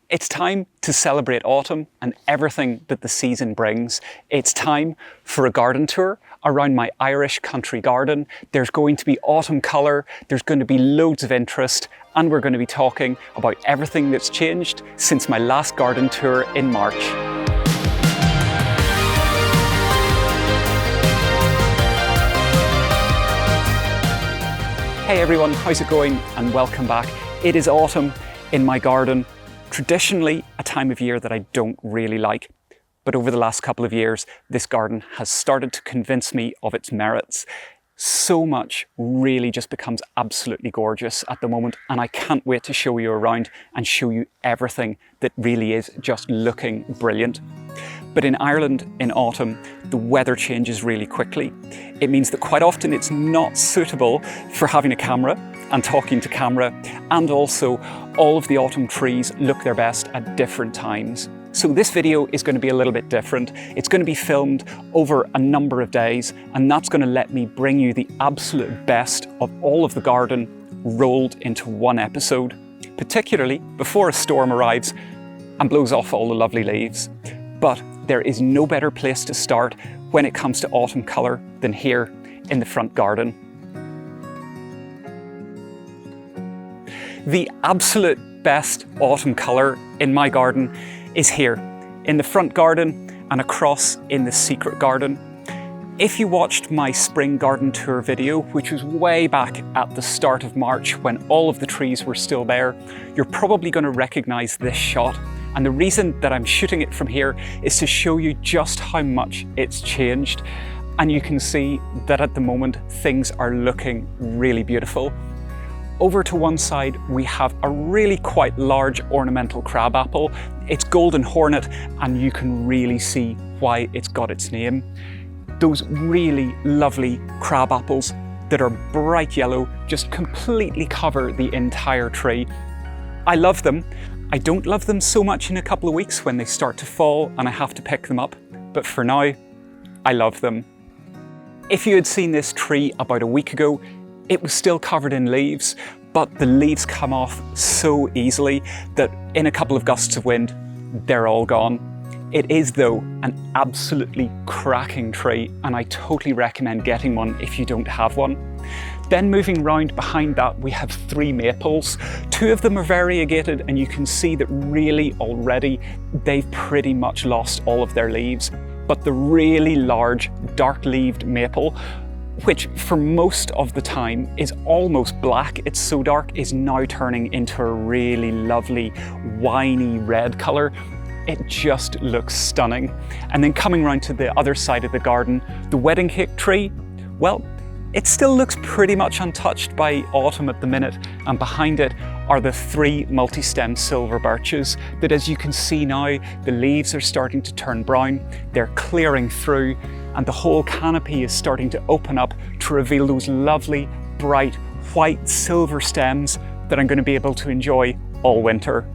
It's time to celebrate autumn and everything that the season brings. It's time for a garden tour around my Irish country garden. There's going to be autumn colour, there's going to be loads of interest, and we're going to be talking about everything that's changed since my last garden tour in March. Hey everyone, how's it going? And welcome back. It is autumn in my garden. Traditionally, a time of year that I don't really like, but over the last couple of years, this garden has started to convince me of its merits. So much really just becomes absolutely gorgeous at the moment, and I can't wait to show you around and show you everything that really is just looking brilliant. But in Ireland, in autumn, the weather changes really quickly. It means that quite often it's not suitable for having a camera and talking to camera, and also all of the autumn trees look their best at different times. So this video is going to be a little bit different. It's going to be filmed over a number of days, and that's going to let me bring you the absolute best of all of the garden rolled into one episode, particularly before a storm arrives and blows off all the lovely leaves. But there is no better place to start when it comes to autumn colour than here in the front garden. The absolute best autumn colour in my garden is here, in the front garden and across in the secret garden. If you watched my spring garden tour video, which was way back at the start of March when all of the trees were still there, you're probably going to recognise this shot. And the reason that I'm shooting it from here is to show you just how much it's changed. And you can see that at the moment, things are looking really beautiful. Over to one side, we have a really quite large ornamental crabapple. It's golden hornet, and you can really see why it's got its name. Those really lovely crabapples that are bright yellow just completely cover the entire tree. I love them. I don't love them so much in a couple of weeks when they start to fall and I have to pick them up, but for now, I love them. If you had seen this tree about a week ago, it was still covered in leaves, but the leaves come off so easily that in a couple of gusts of wind, they're all gone. It is, though, an absolutely cracking tree, and I totally recommend getting one if you don't have one. Then moving round behind that, we have 3 maples. 2 of them are variegated, and you can see that really already they've pretty much lost all of their leaves. But the really large, dark-leaved maple, which for most of the time is almost black, it's so dark, is now turning into a really lovely, winey red colour. It just looks stunning. And then coming round to the other side of the garden, the wedding cake tree, well, it still looks pretty much untouched by autumn at the minute, and behind it are the 3 multi-stem silver birches that, as you can see now, the leaves are starting to turn brown, they're clearing through, and the whole canopy is starting to open up to reveal those lovely, bright, white silver stems that I'm going to be able to enjoy all winter.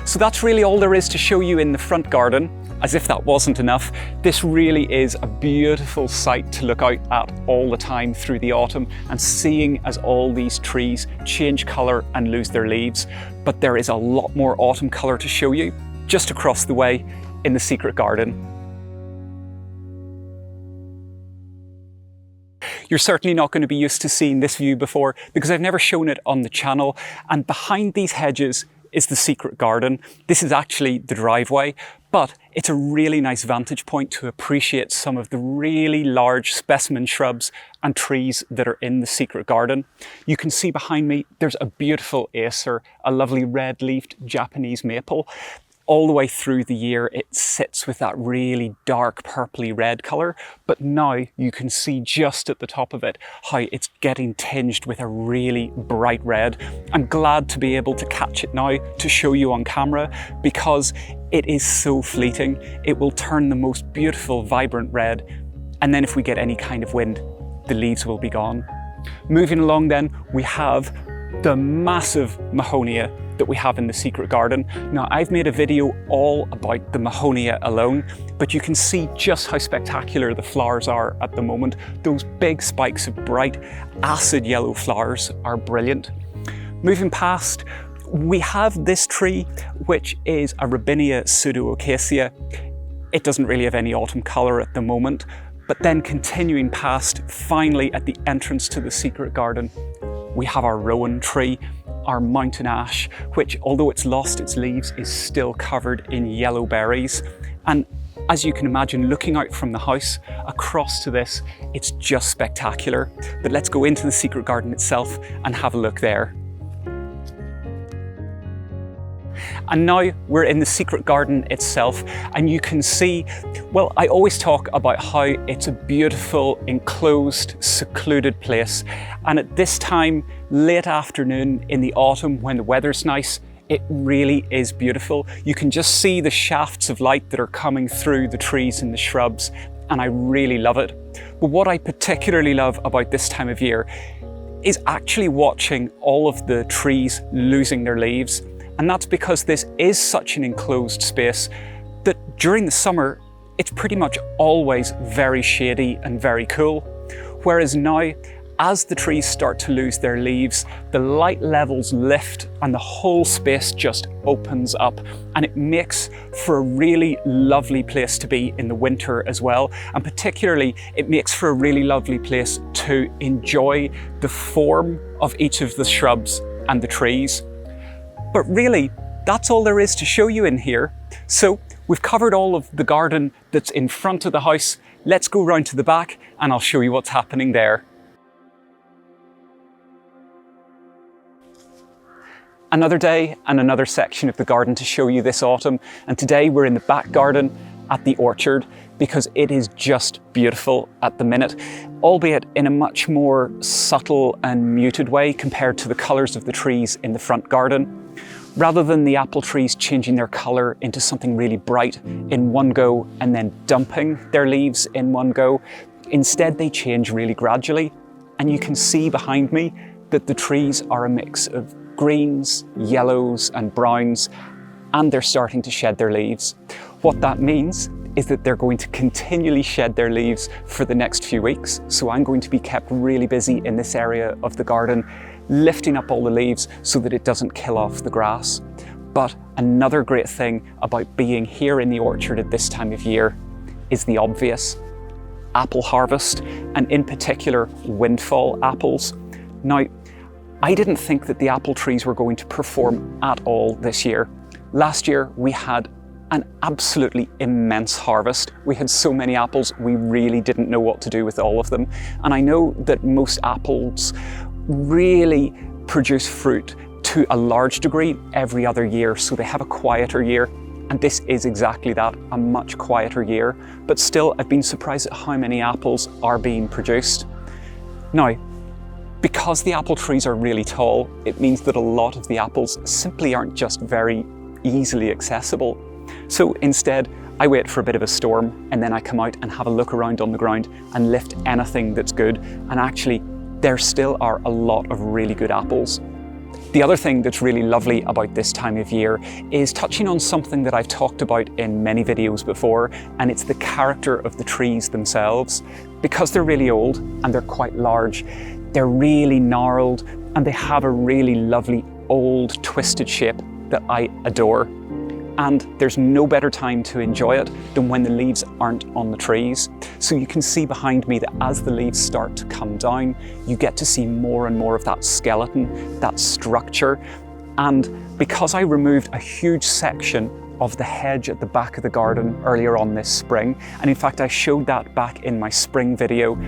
So that's really all there is to show you in the front garden. As if that wasn't enough, this really is a beautiful sight to look out at all the time through the autumn and seeing as all these trees change colour and lose their leaves. But there is a lot more autumn colour to show you just across the way in the secret garden. You're certainly not going to be used to seeing this view before because I've never shown it on the channel, and behind these hedges is the secret garden. This is actually the driveway, but it's a really nice vantage point to appreciate some of the really large specimen shrubs and trees that are in the secret garden. You can see behind me, there's a beautiful acer, a lovely red-leafed Japanese maple. All the way through the year, it sits with that really dark purpley red colour, but now you can see just at the top of it how it's getting tinged with a really bright red. I'm glad to be able to catch it now to show you on camera because it is so fleeting. It will turn the most beautiful, vibrant red, and then if we get any kind of wind, the leaves will be gone. Moving along then, we have the massive Mahonia that we have in the secret garden. Now, I've made a video all about the Mahonia alone, but you can see just how spectacular the flowers are at the moment. Those big spikes of bright acid yellow flowers are brilliant. Moving past, We have this tree, which is a Robinia pseudo-acacia. It doesn't really have any autumn colour at the moment, but then continuing past, finally at the entrance to the secret garden, we have our rowan tree, our mountain ash, which, although it's lost its leaves, is still covered in yellow berries. And as you can imagine, looking out from the house across to this, it's just spectacular. But let's go into the secret garden itself and have a look there. And now we're in the secret garden itself, and you can see, well, I always talk about how it's a beautiful, enclosed, secluded place. And at this time, late afternoon in the autumn, when the weather's nice, it really is beautiful. You can just see the shafts of light that are coming through the trees and the shrubs, and I really love it. But what I particularly love about this time of year is actually watching all of the trees losing their leaves. And that's because this is such an enclosed space that during the summer, it's pretty much always very shady and very cool. Whereas now, as the trees start to lose their leaves, the light levels lift and the whole space just opens up, and it makes for a really lovely place to be in the winter as well. And particularly, it makes for a really lovely place to enjoy the form of each of the shrubs and the trees. But really, that's all there is to show you in here. So we've covered all of the garden that's in front of the house. Let's go round to the back and I'll show you what's happening there. Another day and another section of the garden to show you this autumn. And today we're in the back garden at the orchard because it is just beautiful at the minute, albeit in a much more subtle and muted way compared to the colours of the trees in the front garden. Rather than the apple trees changing their colour into something really bright in one go and then dumping their leaves in one go, instead they change really gradually. And you can see behind me that the trees are a mix of greens, yellows and browns, and they're starting to shed their leaves. What that means is that they're going to continually shed their leaves for the next few weeks. So I'm going to be kept really busy in this area of the garden, lifting up all the leaves so that it doesn't kill off the grass. But another great thing about being here in the orchard at this time of year is the obvious: apple harvest, and in particular, windfall apples. Now, I didn't think that the apple trees were going to perform at all this year. Last year, we had an absolutely immense harvest. We had so many apples, we really didn't know what to do with all of them. And I know that most apples really produce fruit to a large degree every other year, so they have a quieter year. And this is exactly that, a much quieter year. But still, I've been surprised at how many apples are being produced. Now, because the apple trees are really tall, it means that a lot of the apples simply aren't just very easily accessible. So instead, I wait for a bit of a storm and then I come out and have a look around on the ground and lift anything that's good. And actually, there still are a lot of really good apples. The other thing that's really lovely about this time of year is touching on something that I've talked about in many videos before, and it's the character of the trees themselves. Because they're really old and they're quite large, they're really gnarled and they have a really lovely old twisted shape that I adore. And there's no better time to enjoy it than when the leaves aren't on the trees. So you can see behind me that as the leaves start to come down, you get to see more and more of that skeleton, that structure. And because I removed a huge section of the hedge at the back of the garden earlier on this spring, and in fact I showed that back in my spring video,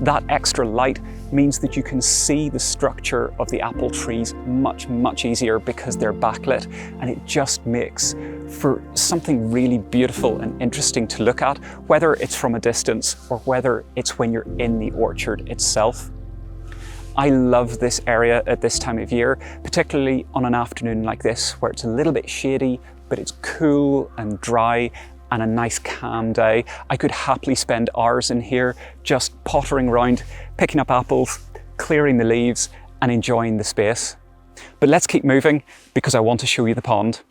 that extra light means that you can see the structure of the apple trees much easier because they're backlit, and it just makes for something really beautiful and interesting to look at, whether it's from a distance or whether it's when you're in the orchard itself. I love this area at this time of year, particularly on an afternoon like this where it's a little bit shady, but it's cool and dry and a nice calm day. I could happily spend hours in here just pottering around, picking up apples, clearing the leaves and enjoying the space. But let's keep moving because I want to show you the pond.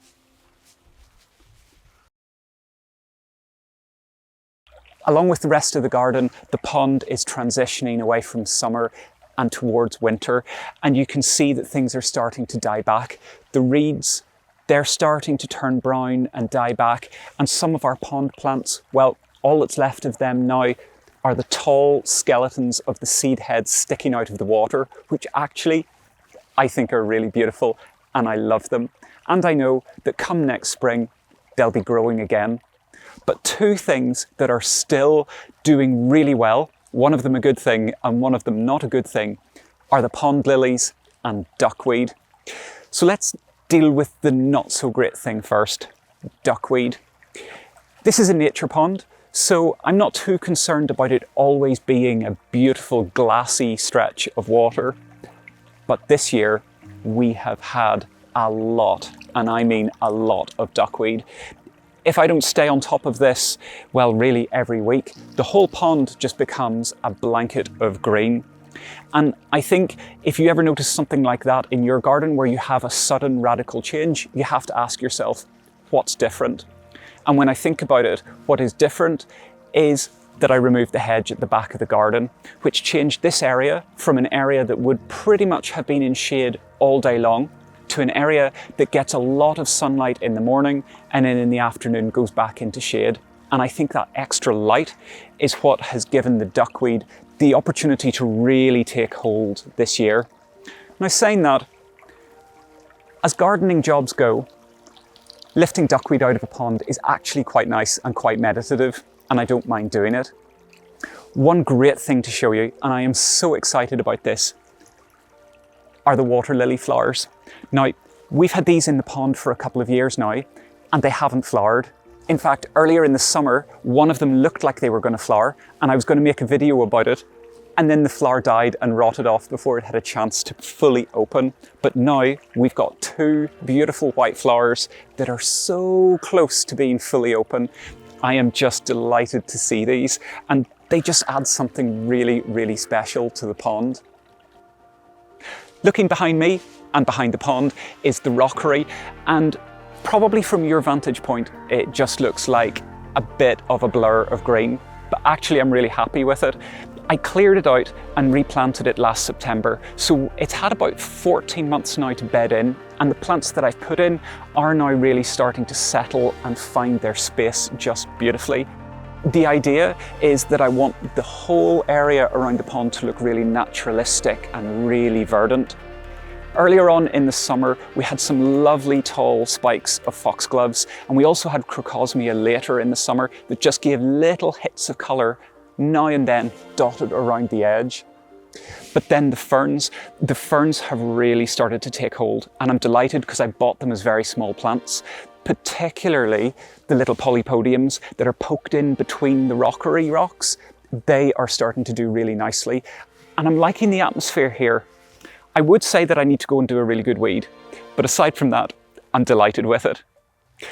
Along with the rest of the garden, the pond is transitioning away from summer and towards winter, and you can see that things are starting to die back. The reeds, they're starting to turn brown and die back, and some of our pond plants, well, all that's left of them now are the tall skeletons of the seed heads sticking out of the water, which actually I think are really beautiful, and I love them. And I know that come next spring, they'll be growing again. But two things that are still doing really well, one of them a good thing and one of them not a good thing, are the pond lilies and duckweed. So let's deal with the not so great thing first, duckweed. This is a nature pond, so I'm not too concerned about it always being a beautiful glassy stretch of water. But this year we have had a lot, and I mean a lot, of duckweed. If I don't stay on top of this, well, really every week, the whole pond just becomes a blanket of green. And I think if you ever notice something like that in your garden where you have a sudden radical change, you have to ask yourself, what's different? And when I think about it, what is different is that I removed the hedge at the back of the garden, which changed this area from an area that would pretty much have been in shade all day long to an area that gets a lot of sunlight in the morning and then in the afternoon goes back into shade. And I think that extra light is what has given the duckweed the opportunity to really take hold this year. Now, saying that, as gardening jobs go, lifting duckweed out of a pond is actually quite nice and quite meditative, and I don't mind doing it. One great thing to show you, and I am so excited about this, are the water lily flowers. Now, we've had these in the pond for a couple of years now, and they haven't flowered. In fact, earlier in the summer, one of them looked like they were going to flower, and I was going to make a video about it, and then the flower died and rotted off before it had a chance to fully open. But now we've got two beautiful white flowers that are so close to being fully open. I am just delighted to see these, and they just add something really, really special to the pond. Looking behind me and behind the pond is the rockery, and probably from your vantage point, it just looks like a bit of a blur of green, but actually I'm really happy with it. I cleared it out and replanted it last September, so it's had about 14 months now to bed in, and the plants that I've put in are now really starting to settle and find their space just beautifully. The idea is that I want the whole area around the pond to look really naturalistic and really verdant. Earlier on in the summer, we had some lovely tall spikes of foxgloves, and we also had crocosmia later in the summer that just gave little hits of colour now and then dotted around the edge. But then the ferns have really started to take hold, and I'm delighted because I bought them as very small plants, particularly the little polypodiums that are poked in between the rockery rocks. They are starting to do really nicely, and I'm liking the atmosphere here. I would say that I need to go and do a really good weed, but aside from that, I'm delighted with it.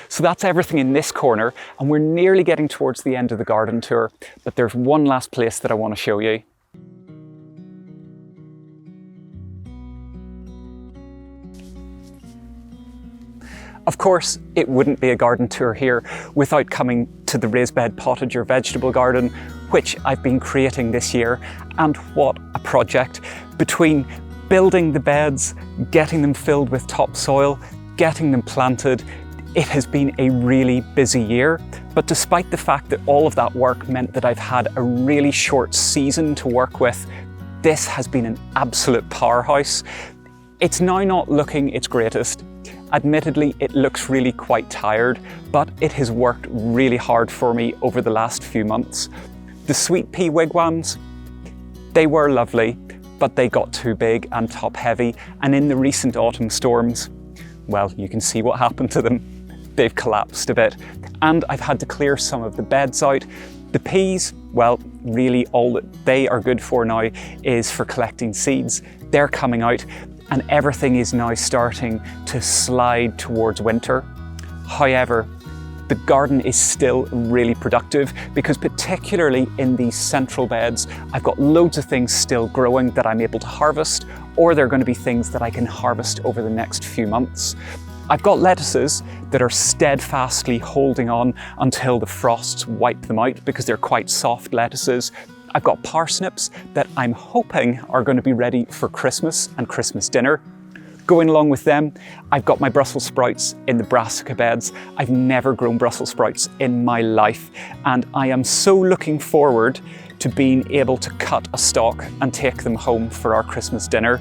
So that's everything in this corner, and we're nearly getting towards the end of the garden tour, but there's one last place that I want to show you. Of course, it wouldn't be a garden tour here without coming to the raised bed pottage or vegetable garden, which I've been creating this year, and what a project. Between building the beds, getting them filled with topsoil, getting them planted, it has been a really busy year. But despite the fact that all of that work meant that I've had a really short season to work with, this has been an absolute powerhouse. It's now not looking its greatest. Admittedly, it looks really quite tired, but it has worked really hard for me over the last few months. The sweet pea wigwams, they were lovely, but they got too big and top heavy, and in the recent autumn storms, well, you can see what happened to them. They've collapsed a bit, and I've had to clear some of the beds out. The peas, well, really all that they are good for now is for collecting seeds. They're coming out, and everything is now starting to slide towards winter. However, the garden is still really productive because particularly in these central beds, I've got loads of things still growing that I'm able to harvest, or they're going to be things that I can harvest over the next few months. I've got lettuces that are steadfastly holding on until the frosts wipe them out because they're quite soft lettuces. I've got parsnips that I'm hoping are going to be ready for Christmas and Christmas dinner. Going along with them, I've got my Brussels sprouts in the brassica beds. I've never grown Brussels sprouts in my life, and I am so looking forward to being able to cut a stalk and take them home for our Christmas dinner.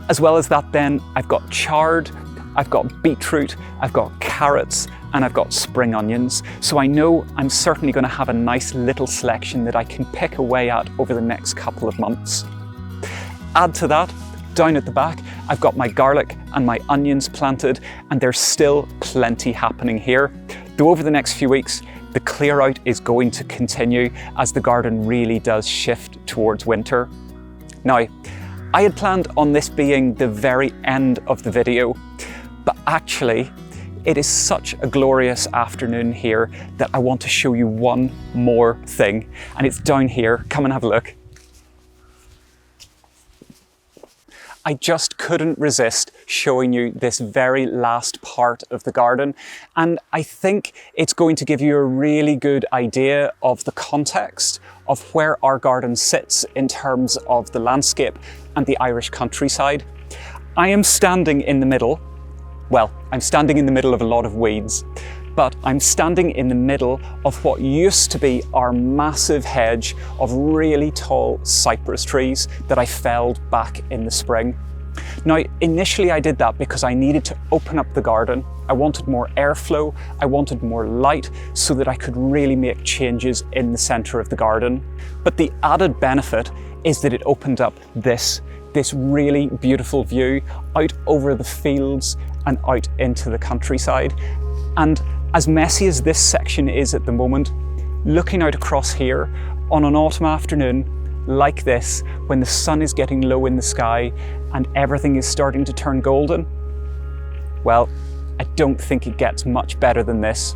As well as that then, I've got chard, I've got beetroot, I've got carrots, and I've got spring onions. So I know I'm certainly going to have a nice little selection that I can pick away at over the next couple of months. Add to that, down at the back, I've got my garlic and my onions planted, and there's still plenty happening here. Though over the next few weeks, the clear out is going to continue as the garden really does shift towards winter. Now, I had planned on this being the very end of the video, but actually, it is such a glorious afternoon here that I want to show you one more thing, and it's down here. Come and have a look. I just couldn't resist showing you this very last part of the garden, and I think it's going to give you a really good idea of the context of where our garden sits in terms of the landscape and the Irish countryside. I am standing in the middle. Well, I'm standing in the middle of a lot of weeds, but I'm standing in the middle of what used to be our massive hedge of really tall cypress trees that I felled back in the spring. Now, initially I did that because I needed to open up the garden. I wanted more airflow, I wanted more light so that I could really make changes in the centre of the garden. But the added benefit is that it opened up this really beautiful view out over the fields and out into the countryside. And as messy as this section is at the moment, looking out across here on an autumn afternoon like this, when the sun is getting low in the sky and everything is starting to turn golden, well, I don't think it gets much better than this.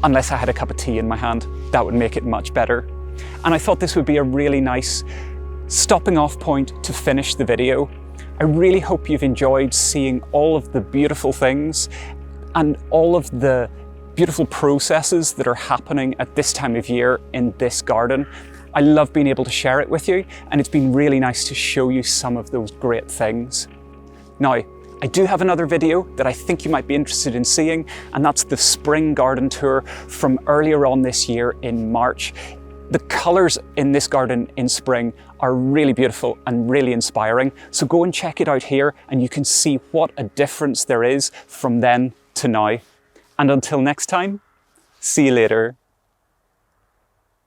Unless I had a cup of tea in my hand, that would make it much better. And I thought this would be a really nice stopping off point to finish the video. I really hope you've enjoyed seeing all of the beautiful things and all of the beautiful processes that are happening at this time of year in this garden. I love being able to share it with you, and it's been really nice to show you some of those great things. Now, I do have another video that I think you might be interested in seeing, and that's the spring garden tour from earlier on this year in March. The colours in this garden in spring are really beautiful and really inspiring. So go and check it out here and you can see what a difference there is from then to now. And until next time, see you later.